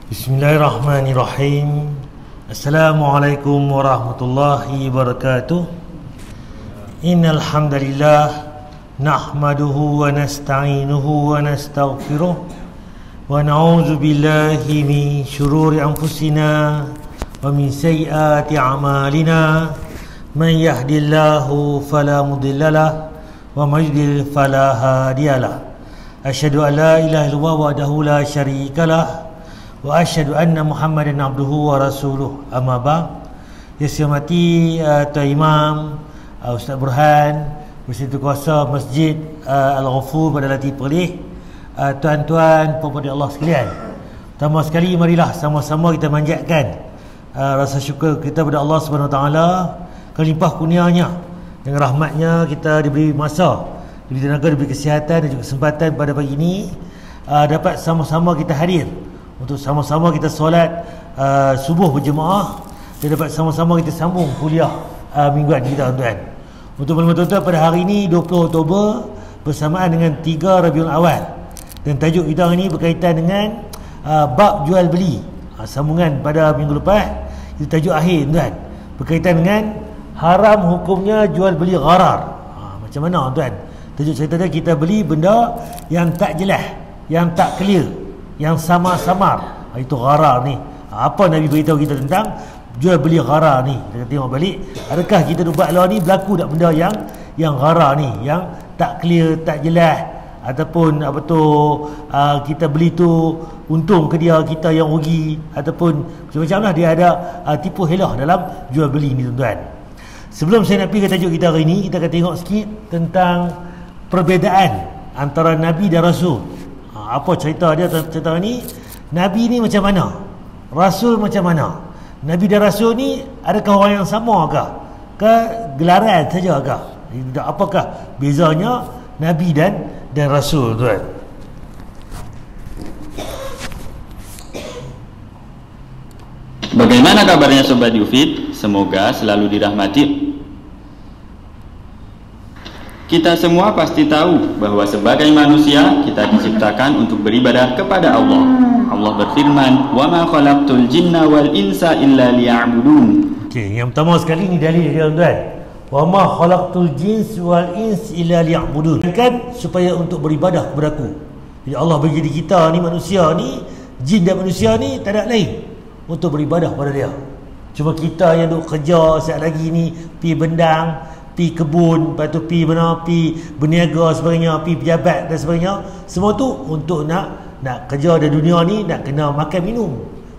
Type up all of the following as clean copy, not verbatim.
Bismillahirrahmanirrahim. Assalamualaikum warahmatullahi wabarakatuh. Innal hamdalillah nahmaduhu wa nasta'inuhu wa nastaghfiruh wa na'udzu billahi min shururi anfusina wa min sayyiati a'malina. Man yahdihillahu fala mudhillalah wa man yudlil fala hadiyalah. Asyhadu an la ilaha illallah wahdahu la syarikalah wa asyhadu anna Muhammadan abduhu wa rasuluh. Amma ba'd. Yang saya hormati Tuan Imam Ustaz Burhan, Bersatu Kuasa Masjid Al-Ghafur pada Latif Perlis, tuan-tuan pemerhati Allah sekalian. Pertama sekali marilah sama-sama kita manjatkan rasa syukur kita kepada Allah Subhanahu Wa Taala kerana limpah kurnianya. Dengan rahmatnya kita diberi masa, diberi tenaga, diberi kesihatan dan juga kesempatan pada pagi ini dapat sama-sama kita hadir untuk sama-sama kita solat subuh berjemaah dan dapat sama-sama kita sambung kuliah mingguan kita, tuan-tuan. Untuk maklumat tuan-tuan, pada hari ini 20 Oktober bersamaan dengan 3 Rabiul Awal, dan tajuk kita hari ini berkaitan dengan bab jual beli. Sambungan pada minggu lepas itu tajuk akhir, tuan, berkaitan dengan haram hukumnya jual beli gharar. Macam mana, tuan? Tajuk cerita dia, kita beli benda yang tak jelas, yang tak clear, yang samar-samar. Itu gharar ni. Apa Nabi beritahu kita tentang jual beli gharar ni? Kita tengok balik, adakah kita buat law ni berlaku tak benda yang gharar ni, yang tak clear, tak jelas, ataupun apa tu kita beli tu untung ke dia, kita yang rugi, ataupun macam-macam lah, dia ada tipu helah dalam jual beli ni, tuan-tuan. Sebelum saya nak pergi ke tajuk kita hari ni, kita akan tengok sikit tentang perbezaan antara Nabi dan Rasul. Apa cerita dia cerita ni? Nabi ni macam mana? Rasul macam mana? Nabi dan Rasul ni adakah orang yang sama ke gelaran saja ke? Apakah bezanya Nabi dan Rasul, tuan? Bagaimana kabarnya Sobat Yufid? Semoga selalu dirahmati. Kita semua pasti tahu bahwa sebagai manusia kita diciptakan untuk beribadah kepada Allah. Allah berfirman, "Wa ma khalaqtul jinna wal insa illa liya'budun." Okey, yang pertama sekali ni dalil dia, tuan. "Wa ma khalaqtul jins wal ins illa liya'budun." Kan supaya untuk beribadah kepada aku. Jadi Allah bagi kita ni, manusia ni, jin dan manusia ni tak ada lain untuk beribadah kepada dia. Cuma kita yang duk kerja saat lagi ni, pi bendang, pi kebun, lepas tu pi mana, pi berniaga sebagainya, pi pejabat dan sebagainya. Semua tu untuk nak kerja di dunia ni, nak kena makan minum.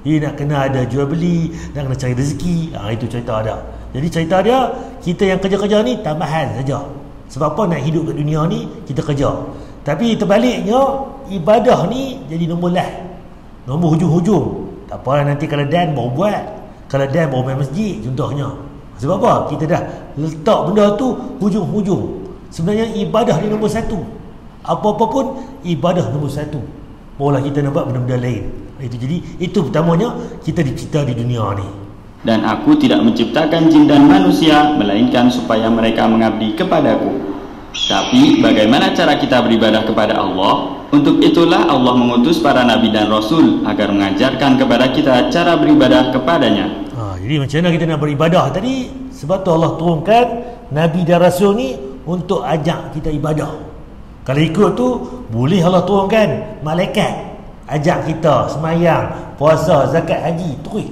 Jadi nak kena ada jual beli, nak kena cari rezeki. Itu cerita dia. Jadi cerita dia, kita yang kerja-kerja ni tambahan saja. Sebab apa? Nak hidup kat dunia ni kita kerja. Tapi terbaliknya, ibadah ni jadi nombor lah, nombor hujung-hujung. Tak apa, nanti kalau dan baru buat, kalau dan baru main masjid contohnya. Sebab apa? Kita dah letak benda tu hujung-hujung. Sebenarnya ibadah ni nombor satu. Apa-apa pun ibadah nombor satu. Barulah kita nak buat benda-benda lain. Jadi itu pertamanya kita dicipta di dunia ni. Dan aku tidak menciptakan jin dan manusia melainkan supaya mereka mengabdi kepadaku. Tapi bagaimana cara kita beribadah kepada Allah? Untuk itulah Allah mengutus para nabi dan rasul agar mengajarkan kepada kita cara beribadah kepadanya. Jadi macam mana kita nak beribadah tadi? Sebab tu Allah turunkan Nabi dan Rasul ni untuk ajak kita ibadah. Kalau ikut tu, boleh Allah turunkan malaikat ajak kita semayang, puasa, zakat, haji, terus.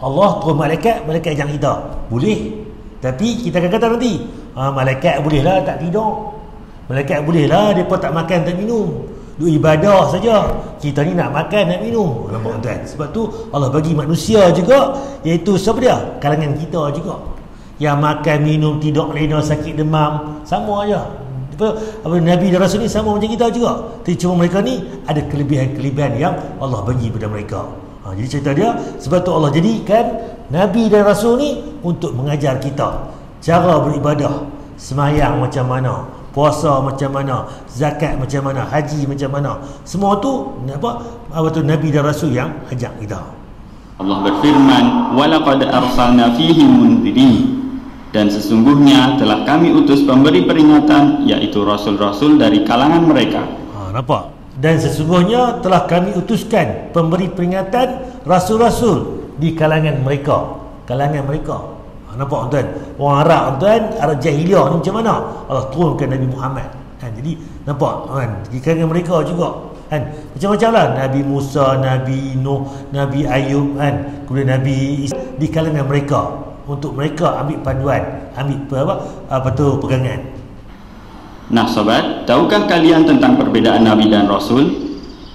Allah turun malaikat ajak kita. Boleh. Tapi kita akan kata nanti, malaikat bolehlah tak tidur. Malaikat bolehlah mereka tak makan, tak minum. Duk ibadah saja. Kita ni nak makan, nak minum. Nampak, tuan? Sebab tu Allah bagi manusia juga, iaitu siapa dia? Kalangan kita juga. Yang makan, minum, tidur, lena, sakit, demam, sama aja. Nabi dan Rasul ni sama macam kita juga. Tapi cuma mereka ni ada kelebihan-kelebihan yang Allah bagi pada mereka. Jadi cerita dia, sebab tu Allah jadikan Nabi dan Rasul ni untuk mengajar kita cara beribadah. Semayang macam mana, puasa macam mana, zakat macam mana, haji macam mana. Semua tu apa tu Nabi dan Rasul yang ajak kita. Allah berfirman, "Walaqad arsalna fihim mundzirin." Dan sesungguhnya telah kami utus pemberi peringatan, yaitu rasul-rasul dari kalangan mereka. Nampak? Dan sesungguhnya telah kami utuskan pemberi peringatan rasul-rasul di kalangan mereka. Nampak tuan? Orang Arab tuan, Arab jahiliah ni macam mana Allah turunkan Nabi Muhammad kan? Jadi nampak kan, di kalangan mereka juga kan, macam-macam lah. Nabi Musa, Nabi Nuh, Nabi Ayub kan, kemudian Nabi Isa, di kalangan mereka, untuk mereka ambil panduan, ambil pegangan. Nah sobat, tahukah kalian tentang perbedaan Nabi dan Rasul?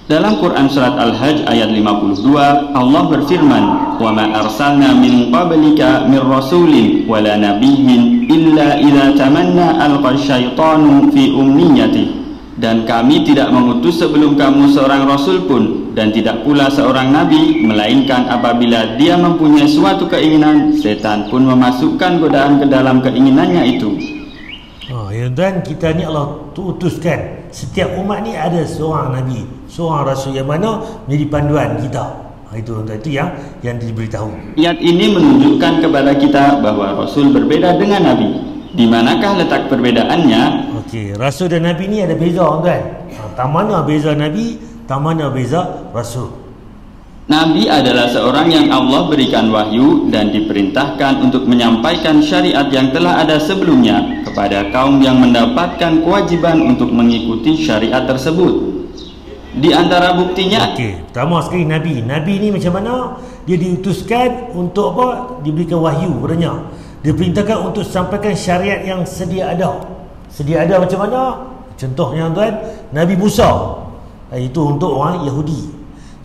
Dalam Quran Surat Al-Hajj ayat 52, Allah berfirman, وَمَا أَرْسَلْنَا مِنْ قَبْلِكَ مِنْ رَسُولٍ وَلَا نَبِيٍّ إِلَّا إِذَا تَمَنَّى أَلْقَى الشَّيْطَانُ فِي أُمْنِيَّتِهِ. Dan kami tidak mengutus sebelum kamu seorang Rasul pun, dan tidak pula seorang Nabi, melainkan apabila dia mempunyai suatu keinginan, setan pun memasukkan godaan ke dalam keinginannya itu. Dan kita ni Allah utuskan, setiap umat ni ada seorang Nabi, seorang Rasul yang mana menjadi panduan kita. Itu yang diberitahu. Ayat ini menunjukkan kepada kita bahawa Rasul berbeda dengan Nabi. Di manakah letak perbedaannya? Okey, Rasul dan Nabi ni ada beza tuan. Tak mana beza Nabi, tak mana beza Rasul. Nabi adalah seorang yang Allah berikan wahyu dan diperintahkan untuk menyampaikan syariat yang telah ada sebelumnya kepada kaum yang mendapatkan kewajiban untuk mengikuti syariat tersebut. Di antara buktinya, pertama sekali Nabi ni macam mana dia diutuskan untuk apa? Diberikan wahyu padanya. Diperintahkan untuk sampaikan syariat yang sedia ada. Sedia ada macam mana? Contohnya tuan, Nabi Musa, itu untuk orang Yahudi.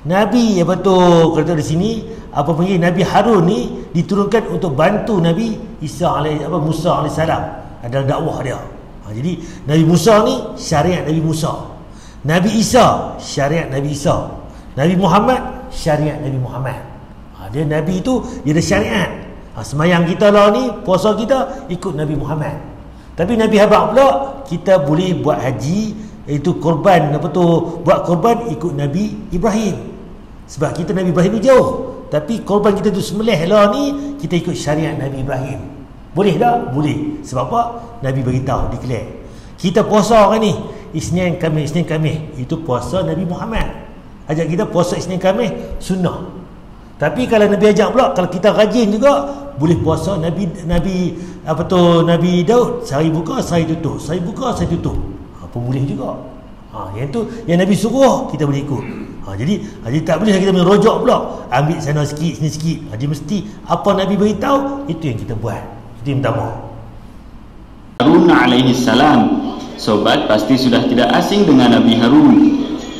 Nabi kata di sini Nabi Harun ni diturunkan untuk bantu Nabi Musa alaihissalam adalah dakwah dia. Jadi Nabi Musa ni syariat Nabi Musa. Nabi Isa syariat Nabi Isa. Nabi Muhammad syariat Nabi Muhammad. Dia Nabi itu dia ada syariat. Semayang kita lah ni, puasa kita ikut Nabi Muhammad. Tapi Nabi habaq pula kita boleh buat haji, iaitu korban buat korban ikut Nabi Ibrahim. Sebab kita Nabi Ibrahim ni jauh, tapi korban kita tu sembelih lah ni kita ikut syariat Nabi Ibrahim. Boleh tak? Boleh. Sebab apa? Nabi beritahu, declare. Kita puasa kan ni, Isnin Khamis, itu puasa Nabi Muhammad. Ajak kita puasa Isnin Khamis sunnah. Tapi kalau Nabi ajak pula, kalau kita rajin juga, boleh puasa Nabi Daud, sehari buka sehari tutup, sehari buka sehari tutup. Pun boleh juga. Yang tu yang Nabi suruh kita boleh ikut. Jadi tak boleh kita merojok pula, ambil sana sikit sini sikit. Jadi mesti apa Nabi beritahu itu yang kita buat. Itu yang pertama. Harun alaihi salam. Sobat pasti sudah tidak asing dengan Nabi Harun.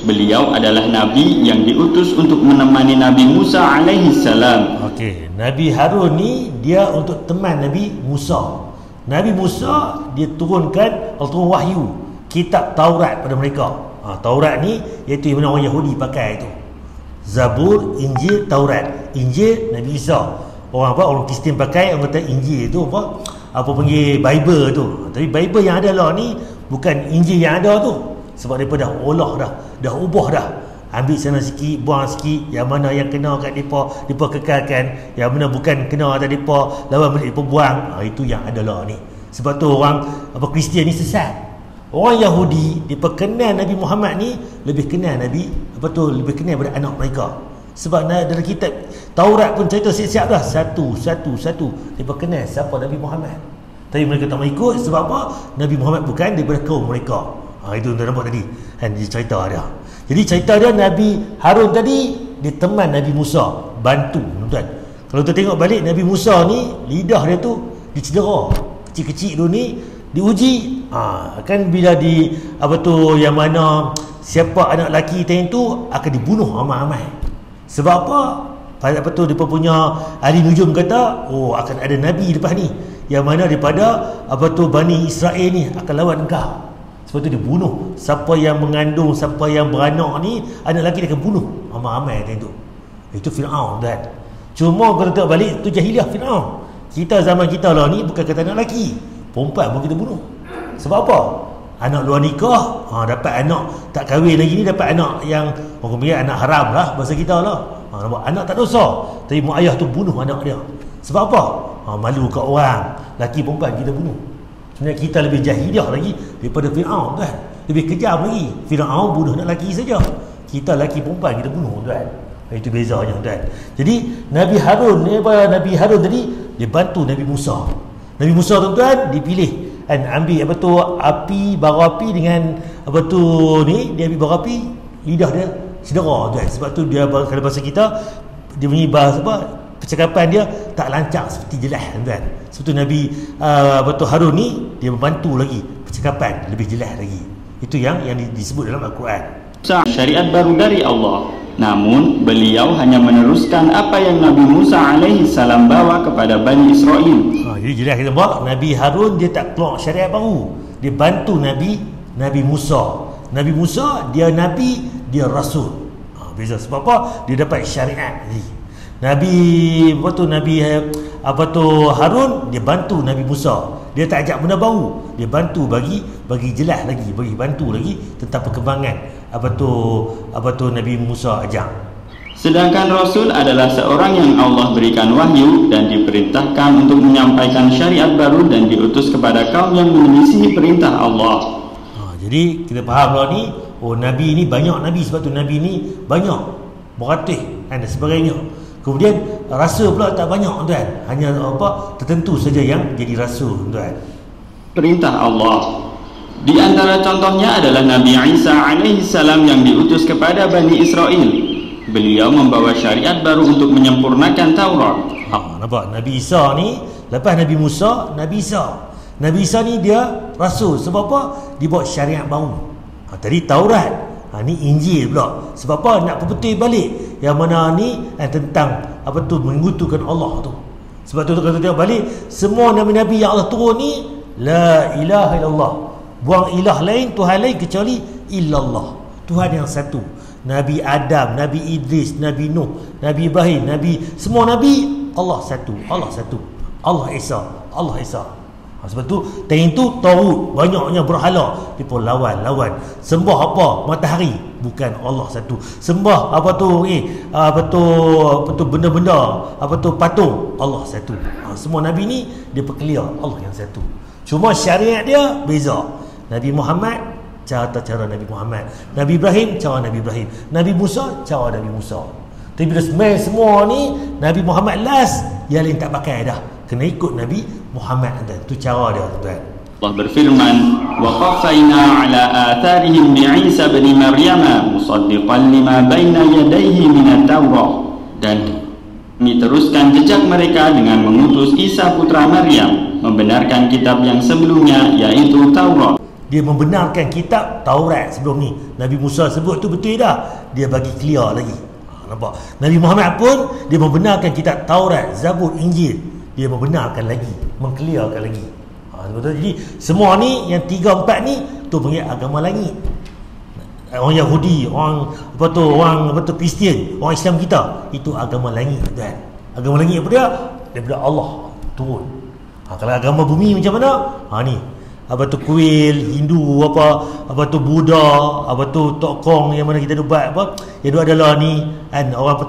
Beliau adalah Nabi yang diutus untuk menemani Nabi Musa alaihi salam. Nabi Harun ni dia untuk teman Nabi Musa. Nabi Musa dia turunkan wahyu, kitab Taurat pada mereka. Taurat ni iaitu yang mana orang Yahudi pakai itu. Zabur, Injil, Taurat. Injil Nabi Isa. Orang Kristian pakai, orang kata Injil itu Bible tu. Tapi Bible yang ada lah ni bukan Injil yang ada tu. Sebab mereka dah olah dah ubah dah. Ambil sana sikit, buang sikit, yang mana yang kena kat mereka kekalkan, yang mana bukan kena kat mereka, lawan balik mereka buang. Itu yang ada lah ni. Sebab tu orang Kristian ni sesat. Orang Yahudi mereka kenal Nabi Muhammad ni lebih kenal lebih kenal pada anak mereka. Sebab dalam kitab Taurat pun cerita siap-siap dah satu mereka kenal siapa Nabi Muhammad. Tapi mereka tak mau ikut. Sebab apa? Nabi Muhammad bukan daripada kaum mereka. Itu tuan nampak tadi kan, dia cerita dia. Jadi cerita dia Nabi Harun tadi dia teman Nabi Musa, bantu tuan. Kalau kita tengok balik Nabi Musa ni lidah dia tu dicedera kecil-kecil dulu ni diuji. Kan bila yang mana siapa anak lelaki tu akan dibunuh ramai-ramai. Sebab apa? Dia punya ahli nujum kata akan ada Nabi lepas ni yang mana daripada Bani Israel ni akan lawan engkau. Sebab tu dia bunuh siapa yang mengandung, siapa yang beranak ni, anak lelaki dia akan bunuh ramai-ramai tu. Itu Fir'aun dan cuma kalau tengok balik tu jahiliah Fir'aun. Kita zaman kita lah ni bukan kata anak lelaki, perempuan pun kita bunuh. Sebab apa? Anak luar nikah, dapat anak tak kahwin lagi ni, dapat anak yang orang kata anak haram lah bahasa kita lah. Anak tak dosa, tapi mak ayah tu bunuh anak dia. Sebab apa? Malu kat orang, laki perempuan kita bunuh. Sebenarnya kita lebih jahiliah lagi daripada Fir'aun kan. Lebih kejam lagi. Firaun bunuh nak lelaki saja, kita lelaki perempuan kita bunuh, tuan. Itu bezanya, tuan. Jadi Nabi Harun tadi dia bantu Nabi Musa. Nabi Musa, tuan-tuan, dipilih kan, ambil bara api dengan dia ambil bara api, lidah dia cedera, tuan. Sebab tu dia, kalau bahasa kita, dia punya bahasa percakapan dia tak lancar seperti jelas, tuan. Sebab tu Nabi Harun ni dia membantu lagi percakapan lebih jelas lagi. Itu yang disebut dalam Al-Quran. Syariat baru dari Allah, namun beliau hanya meneruskan apa yang Nabi Musa alaihi salam bawa kepada Bani Israel. Jadi jelas kita buat Nabi Harun dia tak keluar syariat baru, dia bantu Nabi Musa. Nabi Musa dia nabi, dia rasul. Beza sebab apa? Dia dapat syariat ni. Nabi Harun dia bantu Nabi Musa. Dia tak ajak benda baru, dia bantu bagi jelas lagi, bagi bantu lagi tentang perkembangan Nabi Musa ajak. Sedangkan Rasul adalah seorang yang Allah berikan wahyu dan diperintahkan untuk menyampaikan syariat baru dan diutus kepada kaum yang menyelisihi perintah Allah. Jadi kita faham ni, Nabi ni banyak Nabi, sebab tu Nabi ni banyak, beratus dan sebagainya. Kemudian rasul pula tak banyak, tuan. Hanya tertentu saja yang jadi rasul, tuan. Perintah Allah. Di antara contohnya adalah Nabi Isa alaihi salam yang diutus kepada Bani Israel. Beliau membawa syariat baru untuk menyempurnakan Taurat. Nampak? Nabi Isa ni lepas Nabi Musa, Nabi Isa ni dia rasul. Sebab apa? Dia buat syariat baru. Tadi Taurat, ni Injil pula. Sebab apa? Nak perbetul balik yang mana ni tentang mengutukan Allah tu. Sebab tu kalau tengok balik, semua nabi-nabi yang Allah turun ni la ilaha illallah, buang ilah lain, Tuhan lain kecuali illallah, Tuhan yang satu. Nabi Adam, Nabi Idris, Nabi Nuh, Nabi Ibrahim, semua nabi Allah satu, Allah Esa. Sebab tu time tu Taurut banyaknya berhala, depa lawan sembah apa? Matahari, bukan Allah satu. Sembah benda-benda patung, Allah satu. Semua nabi ni dia clear Allah yang satu. Cuma syariat dia beza. Nabi Muhammad cara Nabi Muhammad, Nabi Ibrahim cara Nabi Ibrahim, Nabi Musa cara Nabi Musa. Tapi bila semua ni Nabi Muhammad last, yang lain tak pakai dah, kena ikut Nabi Muhammad. Itu cara dia, tuan. Allah berfirman, wa qaffayna ala atharihim bi Isa bin Maryam musaddiqan lima baina yadayhi min at-Taurah. Dan kami teruskan jejak mereka dengan mengutus Isa putra Maryam membenarkan kitab yang sebelumnya, yaitu Taurat. Dia membenarkan kitab Taurat sebelum ni. Nabi Musa sebut tu betul dah, dia bagi clear lagi. Nampak? Nabi Muhammad pun dia membenarkan kitab Taurat, Zabur, Injil. Dia membenarkan lagi, mengclearkan lagi. Betul. Jadi semua ni yang 3-4 ni tu panggil agama langit. Orang Yahudi, orang Kristian, orang Islam kita, itu agama langit, tuan. Agama langit apa dia? Daripada Allah turun. Kalau agama bumi macam mana? Ni kuil Hindu, Buddha, Tok Kong yang mana kita buat yang adalah ni kan, orang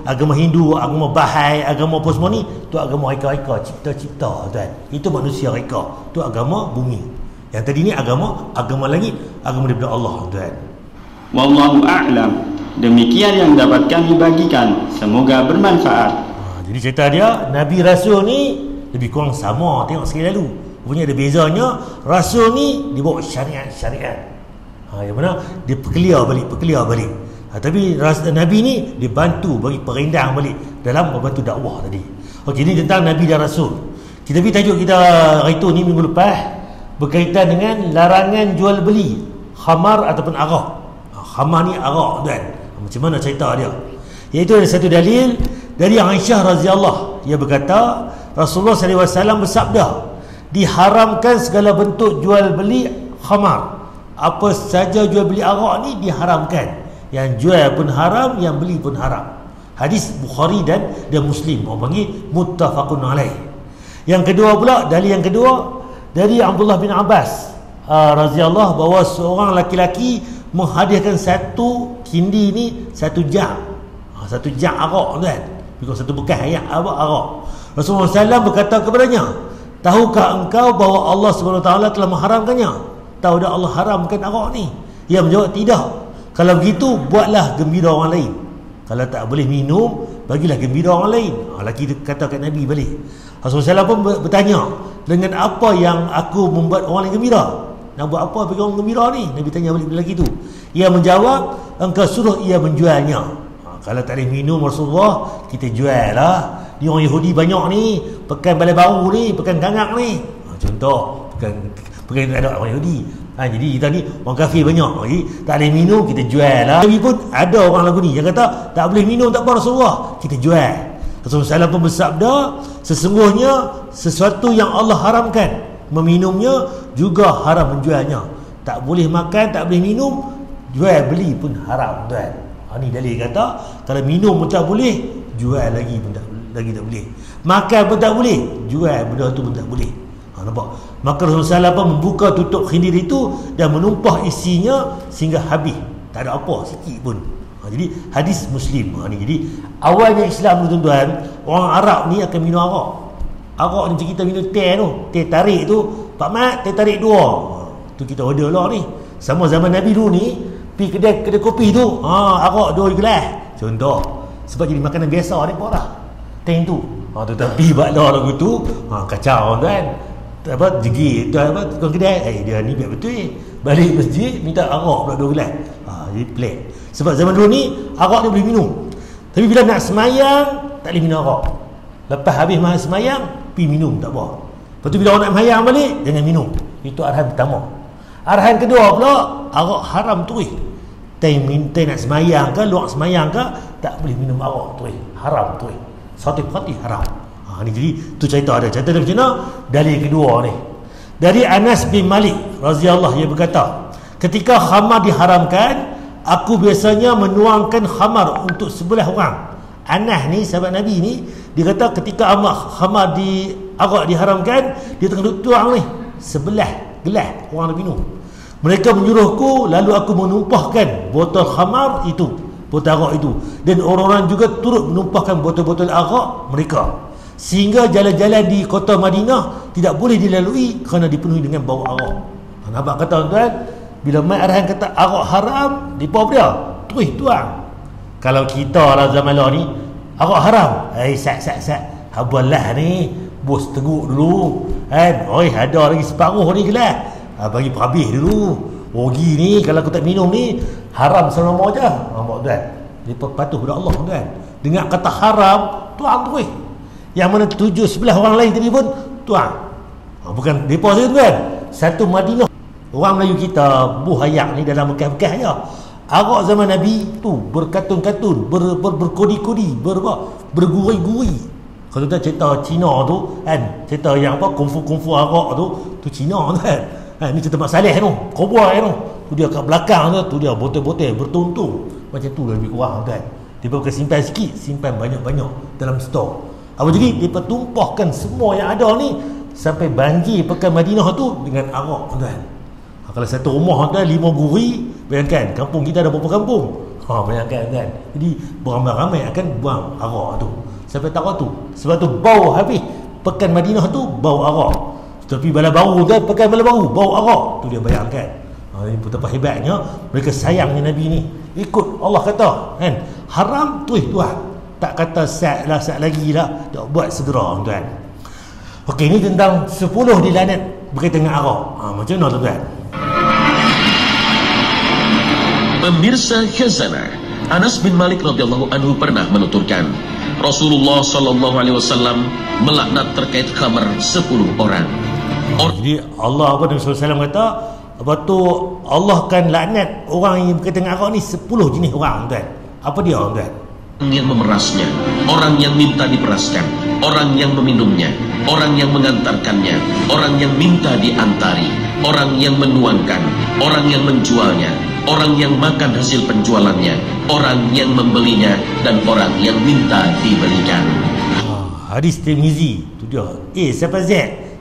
agama Hindu, agama Bahai, agama apa semua ni, tu agama reka-reka, cipta-cipta, tuan. Itu manusia reka, tu agama bumi. Yang tadi ni agama langit, agama daripada Allah, tuan. Wallahu a'lam. Demikian yang dapat kami bagikan, semoga bermanfaat. Jadi cerita dia, Nabi Rasul ni lebih kurang sama. Tengok sekali lalu, punya ada bezanya. Rasul ni dia bawa syariat. Yang mana dia clear balik. Tapi Nabi ni dia bantu bagi perindang balik dalam membantu dakwah tadi. Okey, ni tentang Nabi dan Rasul. Kita pergi tajuk kita hari tu ni minggu lepas berkaitan dengan larangan jual beli khamar ataupun arak. Khamar ni arak, tuan. Macam mana cerita dia? Iaitu ada satu dalil dari Aisyah radhiyallahu, ia berkata Rasulullah SAW bersabda, diharamkan segala bentuk jual beli khamar. Apa saja jual beli arak ni diharamkan. Yang jual pun haram, yang beli pun haram. Hadis Bukhari dan Muslim, orang panggil muttafaqun alaih. Yang kedua pula, dalil yang kedua dari Abdullah bin Abbas radhiyallahu, bahawa seorang laki-laki menghadiahkan satu kindi ni, satu jam arak, kan? Bukan satu bekas arak. Rasulullah SAW berkata kepadanya, tahukah engkau bahawa Allah SWT telah mengharamkannya? tahu dah Allah haramkan arak ni? Ia menjawab, tidak. Kalau begitu, buatlah gembira orang lain. Kalau tak boleh minum, bagilah gembira orang lain. Laki kata kat Nabi balik. Rasulullah SAW pun bertanya, dengan apa yang aku membuat orang lain gembira? Nak buat apa bagi orang gembira ni? Nabi tanya balik lelaki tu. Ia menjawab, engkau suruh ia menjualnya. Kalau tak boleh minum Rasulullah, kita jual lah. Ni orang Yahudi banyak ni, pekan balai baru ni, pekan gangak ni. Contoh, pekan tak ada orang Yahudi. Jadi kita ni orang kafir banyak. Jadi tak boleh minum, kita jual lah. Tapi pun ada orang lagu ni yang kata tak boleh minum, tak apa Rasulullah, kita jual. Rasulullah SAW pun bersabda, sesungguhnya sesuatu yang Allah haramkan, meminumnya juga haram menjualnya. Tak boleh makan, tak boleh minum, jual beli pun haram, tuan. Ni dalil kata kalau minum pun tak boleh, jual lagi pun tak boleh. Makan pun tak boleh, jual benda tu pun tak boleh. Nampak? Maka Rasulullah SAW membuka tutup khindir itu dan menumpah isinya sehingga habis. Tak ada apa sikit pun. Jadi hadis Muslim. Jadi awalnya Islam tu tuan-tuan, orang Arab ni akan minum arak. Arak ni macam kita minum teh tu, teh tarik tu, Pak Mat teh tarik 2. Tu kita order lah ni. Sama zaman Nabi dulu ni, pergi kedai kopi tu, arak 2 gelas. Contoh. Sebab jadi makanan biasa ni pun dah. Teh tu. Tetapi baklah lagu tu, kacau tuan. Jegit tu tukang kedai, dia ni biar betul balik masjid minta arak pula 2 gelas. Jadi pelik. Sebab zaman dulu ni arak ni boleh minum, tapi bila nak semayang tak boleh minum arak. Lepas habis mahal semayang pergi minum, tak apa. Lepas tu bila orang nak semayang balik, jangan minum. Itu arahan pertama. Arahan kedua pula, arak haram terus. Time nak semayang ke, luar semayang ke, tak boleh minum arak terus, haram terus. Satu parti haram. Ni jadi tu cerita ada. Cerita macam mana? Dalil kedua ni. Dari Anas bin Malik radhiyallahu, ia berkata, ketika khamar diharamkan, aku biasanya menuangkan khamar untuk sebelah orang. Anas ni sahabat Nabi ni, dia kata ketika khamar arak diharamkan, dia tengah duduk tuang ni sebelah gelas orang nak minum. Mereka menyuruhku, lalu aku menumpahkan botol khamar itu, botol arak itu, dan orang-orang juga turut menumpahkan botol-botol arak mereka, sehingga jalan-jalan di kota Madinah tidak boleh dilalui kerana dipenuhi dengan bau arak. Nampak kata tuan-tuan, bila mai arahan kata arak haram, depa apa dia? Terus tuang. Kalau kita lah zaman lah ni, arak haram, sat habalah ni, bos teguk dulu kan. Ada lagi separuh ni gelas, bagi habis dulu. Rugi ni kalau aku tak minum ni, haram selama je. Nampak tuan, depa patuh pada Allah tuan. Dengar kata haram, tuang terus. Yang mana tuju sebelah orang lain tadi pun tuang. Bukan depa saja tuan, satu Madinah. Orang Melayu kita buhayak ni dalam bekas-bekas je. Arak zaman Nabi tu berkatun-katun, berkodi-kodi, berguri-guri. Kalau kita cerita Cina tu kan, cerita yang apa kungfu arak tu Cina kan. Ni cerita Mak Saleh tu, cowboy tu. Tu dia kat belakang tu dia botol-botol bertuntung. Macam tu lebih kurang kan. Dia pakai simpan sikit, simpan banyak-banyak dalam stor. Apa jadi dia tumpahkan semua yang ada ni sampai banjir pekan Madinah tu dengan arak tuan. Kalau satu rumah tuan 5 guri, bayangkan kampung kita ada berapa kampung? Bayangkan kan. Jadi beramai-ramai akan buang arak tu. Sampai tahu tu. Sebab tu bau habis pekan Madinah tu bau arak. Tapi bala baru tuan, pekan bala baru bau arak. Tu dia bayangkan. Ini betapa hebatnya mereka sayangnya Nabi ni. Ikut Allah kata kan, haram tu tuan. Tak kata sat lagi lah, tak buat segera tuan. Okey, ni tentang 10 dilaknat berkaitan dengan arak. Macam mana tuan? Pemirsa Khazanah, Anas bin Malik radhiyallahu anhu pernah menuturkan, Rasulullah sallallahu alaihi wasallam melaknat terkait khamar 10 orang. Jadi Allah Nabi sallallahu alaihi wasallam kata, apa tu, Allah kan laknat orang yang berkaitan dengan arak ni 10 jenis orang tuan. Apa dia tuan? Orang yang memerasnya, orang yang minta diperaskan, orang yang meminumnya, orang yang mengantarkannya, orang yang minta diantari, orang yang menuangkan, orang yang menjualnya, orang yang makan hasil penjualannya, orang yang membelinya, dan orang yang minta dibelikan. Hadis Tirmizi tu dia. Siapa Z?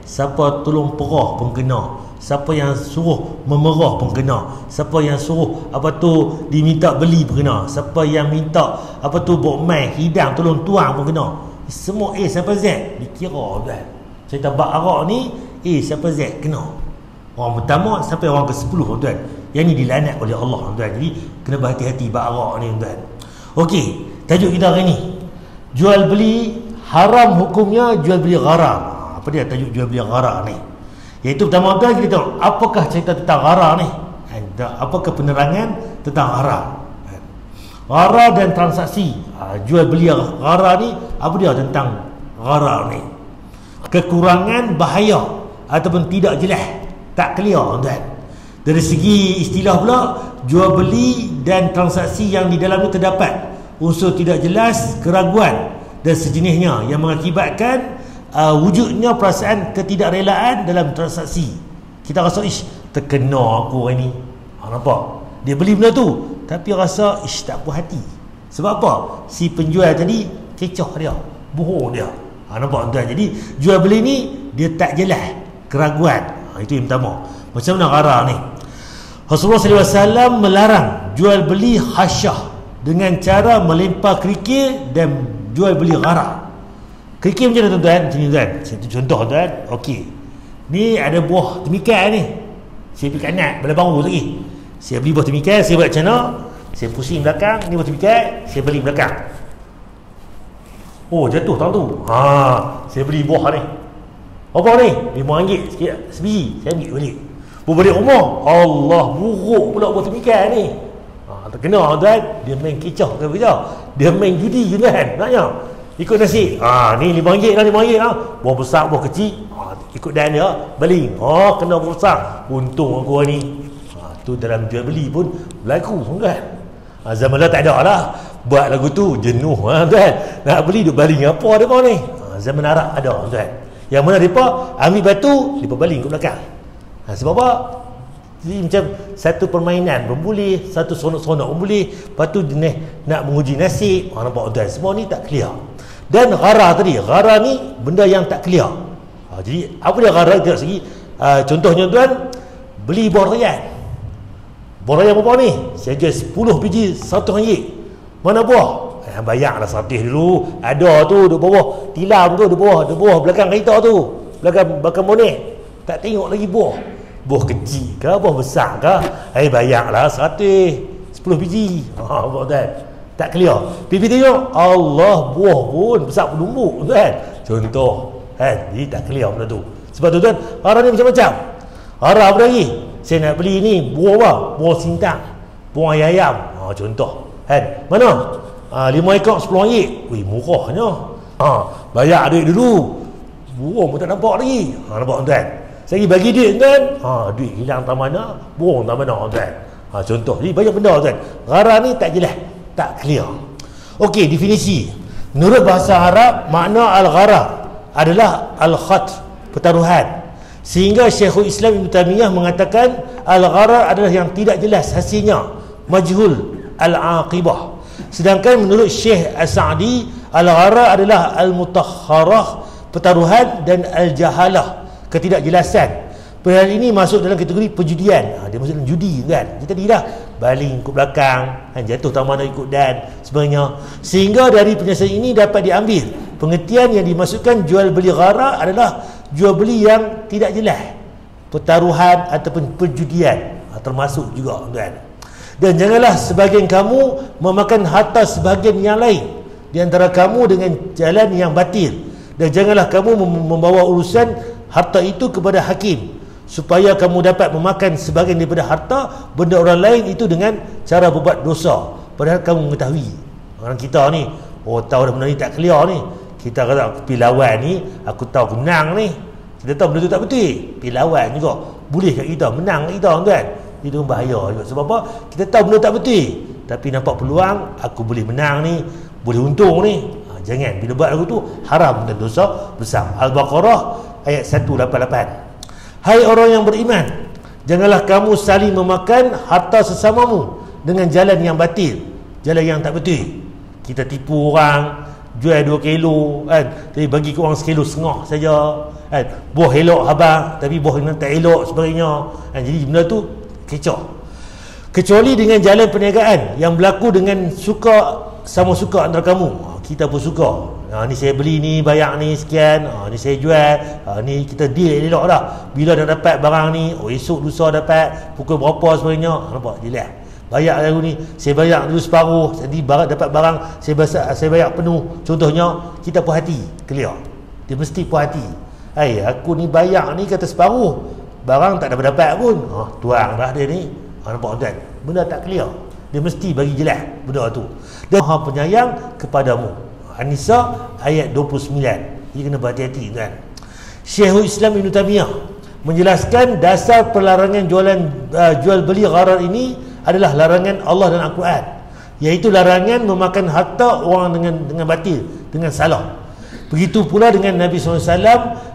Siapa tolong perah pun kena. Siapa yang suruh memerah pun kena. Siapa yang suruh apa tu diminta beli pun kena. Siapa yang minta apa tu bawa mai hidang tolong tuang pun kena. Semua siapa Z dikira tuan. Cerita bab arak ni siapa Z kena. Orang pertama sampai orang ke-10 tuan. Yang ni dilaknat oleh Allah tuan. Jadi kena berhati-hati bab arak ni tuan. Okey, tajuk kita hari ni. Jual beli haram hukumnya jual beli gharar. Apa dia tajuk jual beli gharar ni? Iaitu pertama tuan kita tengok apakah cerita tentang gharar ni? Apakah penerangan tentang gharar? Gharar dan transaksi jual beli gharar ni, apa dia tentang gharar ni? Kekurangan, bahaya ataupun tidak jelas, tak clear tuan. Dari segi istilah pula, jual beli dan transaksi yang di dalamnya terdapat unsur tidak jelas, keraguan dan sejenisnya yang mengakibatkan wujudnya perasaan ketidakrelaan dalam transaksi. Kita rasa terkena aku hari ni. Nampak? Dia beli benda tu tapi rasa tak puas hati. Sebab apa? Si penjual tadi kecoh dia, bohong dia. Nampak tuan? Jadi jual beli ni dia tak jelas, keraguan. Itu yang pertama. Macam mana gharar ni? Rasulullah SAW melarang jual beli hasyah dengan cara melempar kerikil dan jual beli gharar. Kerikil macam mana tuan-tuan? Macam ni tuan. Contoh tuan. Okey. Ni ada buah temikai ni. Saya pergi kat Nat, bela baru lagi. Saya beli buah temikai, saya buat macam mana? Saya pusing belakang, ni buah temikai, saya beli belakang. Oh, jatuh tahun tu. Saya beli buah ni. Apa ni? RM5 sikit sebiji. Saya ambil balik. Balik rumah, Allah, buruk pula buah temikai ni. Terkena tuan, dia main kecoh ke kerja. Dia main judi je kan, naknya. Ikut nasib. Ni RM5 lah, RM5 lah. Buah besar, buah kecil. Ikut dan dia, baling. Kena buah besar. Untung aku ni. Tu dalam jual beli pun berlaku kan. Zaman dah tak ada lah. Buat lagu tu jenuh tuan. Nak beli duk baling apa depa ni. Zaman Arab ada tuan. Yang mana depa ambil batu, depa baling kat belakang. Sebab apa? Jadi macam satu permainan pun boleh, satu sonok-sonok pun boleh. Lepas tu nak menguji nasib. Nampak tuan, semua ni tak clear. Dan gharar tadi, gharar ni benda yang tak clear. Jadi apa dia gharar dari segi contohnya tuan, beli buah rayan. Buah rayan berapa ni? Saya jual 10 biji RM1. Mana buah? Bayarlah satih dulu. Ada tu di bawah tilam tu, di bawah belakang kereta tu, belakang bonet. Tak tengok lagi buah. Buah kecil ke, buah besar ke? Bayarlah satih 10 biji. Buat tuan. Tak clear. Pipi tengok, Allah, buah pun besar penumbuk tuan. Contoh, jadi tak clear benda tu. Sebab tu tuan, gharar ni macam-macam. Gharar apa lagi? Saya nak beli ni buah apa? Buah sintang, buah ayam. Contoh. Mana? 5 ekor RM10. Wih, murahnya. Bayar duit dulu. Buang pun tak nampak lagi. Nampak tuan? Saya bagi duit tuan. Duit hilang tak mana, buang tak mana tuan. Contoh. Jadi banyak benda tuan. Gharar ni tak jelas, tak clear. Okey, definisi. Menurut bahasa Arab, makna al-gharar adalah al-khat, pertaruhan. Sehingga Syekhul Islam Ibn Taymiyah mengatakan al-gharar adalah yang tidak jelas hasilnya, majhul al-aqibah. Sedangkan menurut Syekh As-Sa'di, al-gharar adalah al-mutakharah, pertaruhan, dan al-jahalah, ketidakjelasan. Perihal ini masuk dalam kategori perjudian. Dia masuk dalam judi kan. Kita tadi dah baling ikut belakang, jatuh tak mana ikut dan sebagainya. Sehingga dari penjelasan ini dapat diambil pengertian yang dimaksudkan jual beli gharar adalah jual beli yang tidak jelas, pertaruhan ataupun perjudian, termasuk juga tuan. Dan janganlah sebahagian kamu memakan harta sebahagian yang lain di antara kamu dengan jalan yang batil, dan janganlah kamu membawa urusan harta itu kepada hakim supaya kamu dapat memakan sebahagian daripada harta benda orang lain itu dengan cara berbuat dosa, padahal kamu mengetahui. Orang kita ni, tahu dah benda ni tak clear ni. Kita kata aku pergi lawan ni, aku tahu aku menang ni. Kita tahu benda tu tak betul, pergi lawan juga boleh kat kita, menang kat kita tuan. Itu bahaya juga. Sebab apa? Kita tahu benda tak betul, tapi nampak peluang aku boleh menang ni, boleh untung ni. Jangan, bila buat lagu tu haram dan dosa besar. Al-Baqarah ayat 188. Hai orang yang beriman, janganlah kamu saling memakan harta sesamamu dengan jalan yang batil, jalan yang tak betul. Kita tipu orang, jual 2 kilo kan, tapi bagi ke orang 1,5 kilo saja kan. Buah elok habang, tapi buah yang tak elok sebagainya kan. Jadi benda tu kecoh. Kecuali dengan jalan perniagaan yang berlaku dengan sama suka antara kamu. kita pun suka. Ni saya beli ni, bayar ni sekian, ni saya jual, ni kita deal elok dah. Bila dah dapat barang ni, esok lusa dapat, pukul berapa sebenarnya, nampak, jelas. Bayar lagu ni, saya bayar dulu separuh, nanti dapat barang saya bayar penuh. Contohnya, kita puas hati, clear. Dia mesti puas hati. Aku ni bayar ni kata separuh, barang tak dapat pun. Tuang dah dia ni. Nampak tuan? Benda tak clear. Dia mesti bagi jelas benda tu. Dan Maha penyayang kepadamu. An-Nisa ayat 29. Jadi kena berhati-hati tuan. Syekhul Islam Ibn Taymiyah menjelaskan dasar perlarangan jual beli gharar ini adalah larangan Allah dan Al-Quran, iaitu larangan memakan harta orang dengan batil, dengan salah. Begitu pula dengan Nabi SAW,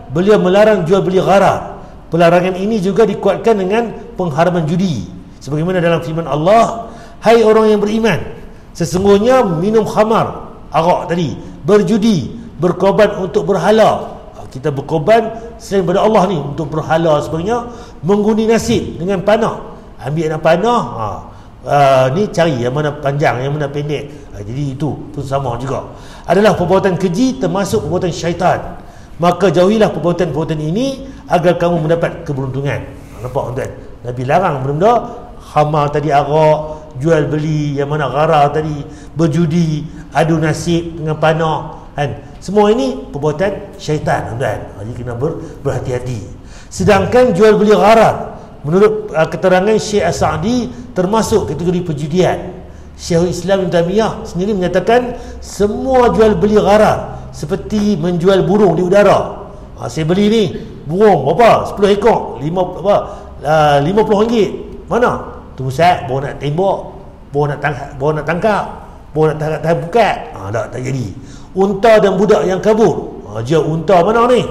beliau melarang jual beli gharar. Pelarangan ini juga dikuatkan dengan pengharaman judi, sebagaimana dalam firman Allah, hai orang yang beriman, sesungguhnya minum khamar, arak tadi, berjudi, berkorban untuk berhala. Kita berkorban selain daripada Allah ni untuk berhala sebagainya, mengundi nasib dengan panah, ambil anak panah, ni cari yang mana panjang, yang mana pendek. Jadi itu pun sama juga, adalah perbuatan keji, termasuk perbuatan syaitan. Maka jauhilah perbuatan-perbuatan ini agar kamu mendapat keberuntungan. Nampak tuan? Nabi larang benda khamar tadi, arak, jual beli, yang mana gharar tadi, berjudi, adu nasib dengan panah, kan? Semua ini perbuatan syaitan tuan. Jadi kena berhati-hati. Sedangkan jual beli gharar, menurut keterangan Syekh As-Sa'di, termasuk kategori perjudian. Syekhul Islam Ibn Taymiyah sendiri menyatakan semua jual beli gharar seperti menjual burung di udara. Saya beli ni burung berapa? 10 ekor, 50 ringgit. Mana? Tu Ustaz, baru nak tembak, baru nak tangkap, baru nak tahan bukat. Tak jadi. Unta dan budak yang kabur. Dia unta mana ni?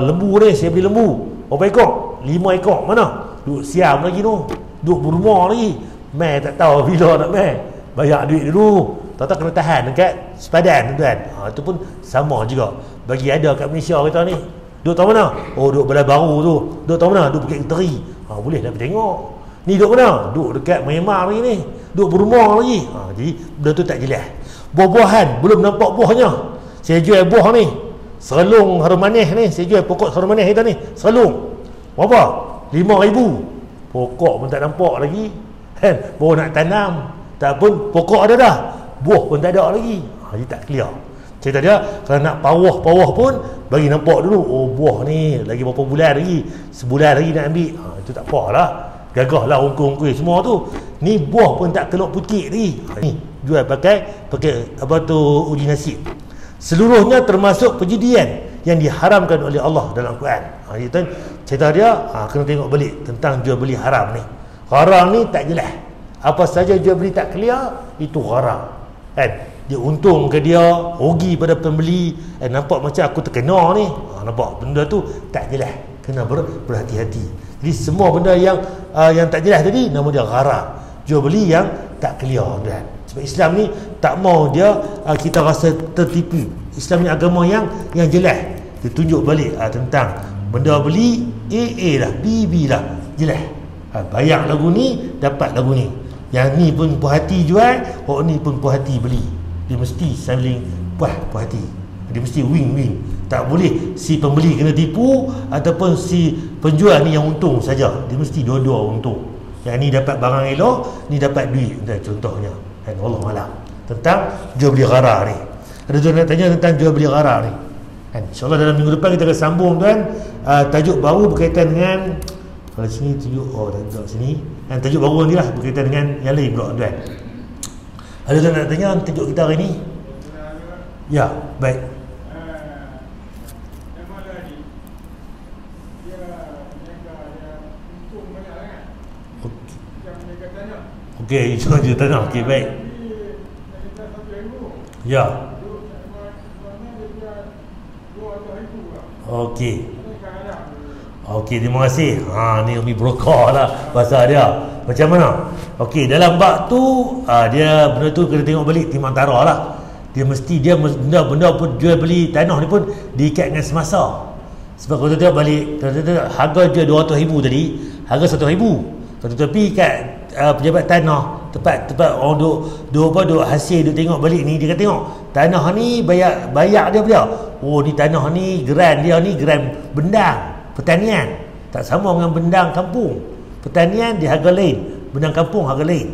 Lembu ni, saya beli lembu. Berapa ekor? 5 ekor. Mana? Duk siam lagi tu. Duk berumah lagi. Mai tak tahu bila nak mai. Bayar duit dulu. Tak kena tahan dekat sepadan tuan. Itu pun sama juga. Bagi ada kat Malaysia kita ni. Duk tahu mana? Duk Balai Baru tu. Duk tahu mana? Duk Bukit Teri. Boleh dah pergi tengok. Ni duk mana? Duk dekat Myanmar lagi ni. Duk berumah lagi. Jadi benda tu tak jelas. Buah-buahan belum nampak buahnya. Saya jual buah ni, serelung harum manis ni, saya jual pokok harum manis kita ni, serelung berapa? 5,000. Pokok pun tak nampak lagi, kan? Baru nak tanam, tak pun pokok ada dah, buah pun tak ada lagi. Jadi tak clear. Cerita dia, kalau nak pawah pun bagi nampak dulu. Buah ni lagi berapa bulan lagi, sebulan lagi nak ambil. Itu tak apalah, gagahlah ungkul-ungkul semua tu. Ni buah pun tak kelok putih lagi. Ni jual pakai apa tu, uji nasib. Seluruhnya termasuk perjudian yang diharamkan oleh Allah dalam Al-Quran. Itu cerita dia, kena tengok balik tentang jual beli haram ni. Haram ni tak jelas. Apa saja jual beli tak clear, itu haram, kan? Dia untung ke dia, rugi pada pembeli, nampak macam aku terkena ni. Nampak benda tu tak jelas, kena berhati-hati. Jadi semua benda yang tak jelas tadi, nama dia haram. Jual beli yang tak clear tuan. Sebab Islam ni tak mau dia kita rasa tertipu. Islam ni agama yang jelas. Dia tunjuk balik tentang benda beli A lah, B lah, jelas. Bayar lagu ni, dapat lagu ni. Yang ni pun puas hati jual, orang ni pun puas hati beli. Dia mesti saling puas hati. Dia mesti win-win. Tak boleh si pembeli kena tipu ataupun si penjual ni yang untung saja. Dia mesti dua-dua untung. Yang ni dapat barang elok, ni dapat duit. Contohnya, kan? Allah malam tentang jual beli gharar ni. Ada tuan nak tanya tentang jual beli gharar ni, kan? InsyaAllah dalam minggu depan kita akan sambung tuan. Tajuk baru berkaitan dengan, kalau sini tajuk, tak sini, dan tajuk baru ni lah berkaitan dengan yang lain pula tuan. Ada tuan nak tanya tajuk kita hari ni? Ya, baik. Okey, itu je tanya. Okey, baik. Ya. Okey. Okey, terima kasih. Ni Umi Broka lah bahasa dia. Macam mana? Okey, dalam bab tu dia benda tu kena tengok balik timbang tara lah. Dia mesti benda pun jual beli tanah ni pun diikat dengan semasa. Sebab kalau tengok balik, harga jual 200,000 tadi, harga 100,000. Tetapi kat pejabat tanah, tempat orang duk hasil, duk tengok balik ni, dia kata tengok tanah ni bayar dia. Oh, ni tanah ni geran dia ni geran bendang pertanian. Tak sama dengan bendang kampung. Pertanian dia harga lain, bendang kampung harga lain.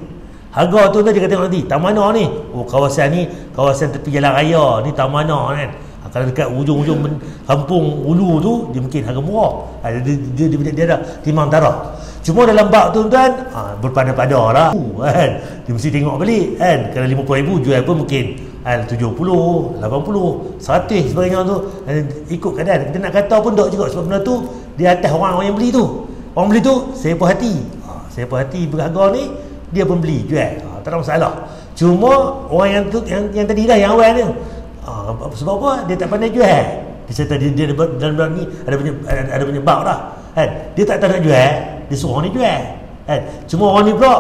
Harga tu dia kata nanti, tak mana ni? Oh, kawasan ni kawasan tepi jalan raya, ni tak mana kan. Kalau dekat ujung-ujung kampung Ulu tu, dia mungkin harga murah. Dia dah timbang taraf. Cuma dalam bab tu tuan, berpada-pada lah kan. Dia mesti tengok balik kan. Kalau 50,000 jual pun mungkin 70, 80, 100 sebagainya tu. Ikut keadaan. Kita nak kata pun tak juga, sebab benda tu di atas orang yang beli tu. Orang beli tu saya puas hati. Saya puas hati berharga ni, dia pun beli jual. Tak ada masalah. Cuma orang yang tadi dah, yang awal ni, sebab apa? Dia tak pandai jual. Dia kata dia dalam ni ada penyebab lah kan. Dia tak nak jual, dia suruh orang ni jual kan. Cuma orang ni pula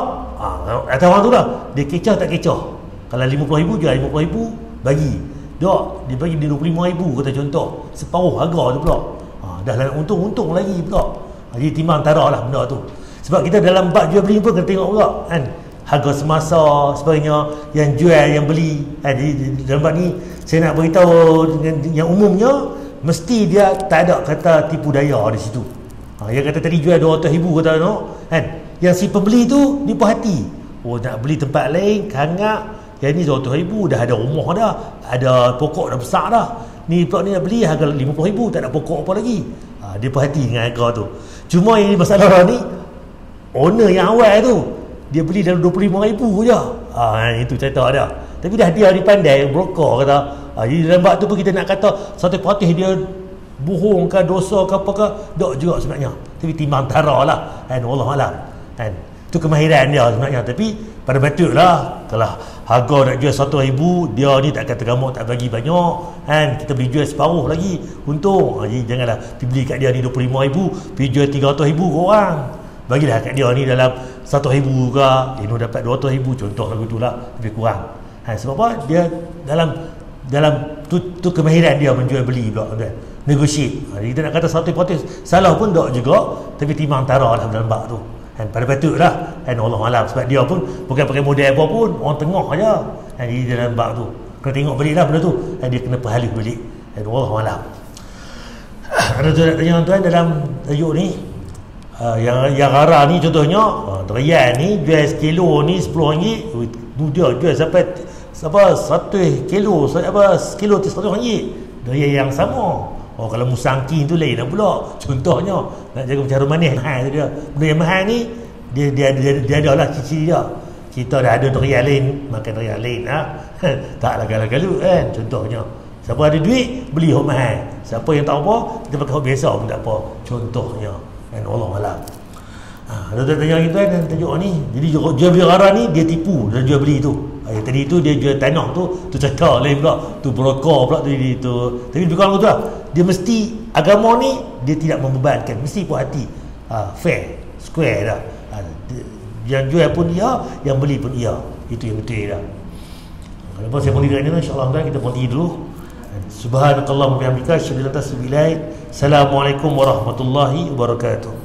atas orang tu lah, dia kecoh tak kecoh. Kalau 50,000 jual 50,000 bagi. Dia bagi dia 25,000 kata contoh, separuh harga tu pula. Dah lah untung lagi pula. Jadi timbang tarah lah benda tu. Sebab kita dalam bab jual beli pun kena tengok pula kan, harga semasa sebagainya, yang jual yang beli. Jadi dalam bab ni saya nak beritahu yang umumnya, mesti dia tak ada kata tipu daya di situ. Yang kata tadi jual 200,000 kata no, kan, yang si pembeli tu dia puas hati. Oh, nak beli tempat lain kangak, yang ni 200,000 dah ada rumah dah, ada pokok dah besar dah. Ni pula ni nak beli harga 50,000, tak ada pokok apa lagi. Dia puas hati dengan harga tu. Cuma yang ni masalah ni, owner yang awal tu dia beli dalam 25,000 je. Itu cerita dia. Tapi dah dia pandai broker kata. Jadi dalam bab tu pun kita nak kata 100% dia bohong ke, dosa ke apa ke, tak juga sebenarnya. Tapi timbang tara lah kan, wallahualam kan. Itu kemahiran dia sebenarnya. Tapi pada patutlah kalau harga nak jual 100,000, dia ni tak kata kamu tak bagi banyak kan, kita beli jual separuh lagi untung. Jadi janganlah pergi beli kat dia ni 25,000, pergi jual 300,000 ke orang. Bagilah kat dia ni dalam 100,000 ke, dia dapat 200,000 contoh lagu tu lah, lebih kurang. Sebab apa? Dia dalam tu kemahiran dia menjual beli pula tuan. Negotiate. Jadi kita nak kata 100% salah pun tak juga, tapi timbang tara lah dalam bab tu. Pada patutlah Allahualam, sebab dia pun bukan pakai model apa pun, orang tengah aja. Jadi dalam bab tu kena tengok balik lah benda tu. Dia kena perhalus balik. Allahualam. Ada tu nak tanya tuan dalam tajuk ni. Yang rara ni contohnya, durian ni jual sekilo ni RM10. Dia jual sampai 1 kilo, sekilo tu RM100. Durian yang sama. Kalau musangking tu lain lah pula. Contohnya nak jaga macam manis mahal tu dia. Benda yang mahal ni dia ada lah ciri-ciri dia. Kita dah ada durian lain, makan durian lain taklah galau-galau kan. Contohnya siapa ada duit beli hok mahal, siapa yang tak apa kita pakai hok biasa pun tak apa. Contohnya Allahualam. Ada tanya kita dan tajuk ni. Jadi jual beli rara ni dia tipu dan jual beli tu. Yang tadi tu dia jual tanah tu cerita lain pula. Tu broker pula tadi tu. Tapi bukan tu lah. Dia mesti agama ni dia tidak membebankan, mesti puas hati. Fair, square dah. Yang jual pun dia, yang beli pun dia. Itu yang betul dah. Kalau saya berhenti kat ni, insya-Allah kita berhenti dulu. Subhanakallahumma wa bihamdika asyhadu an la ilaha illa anta astaghfiruka wa atubu ilaik. Assalamualaikum warahmatullahi wabarakatuh.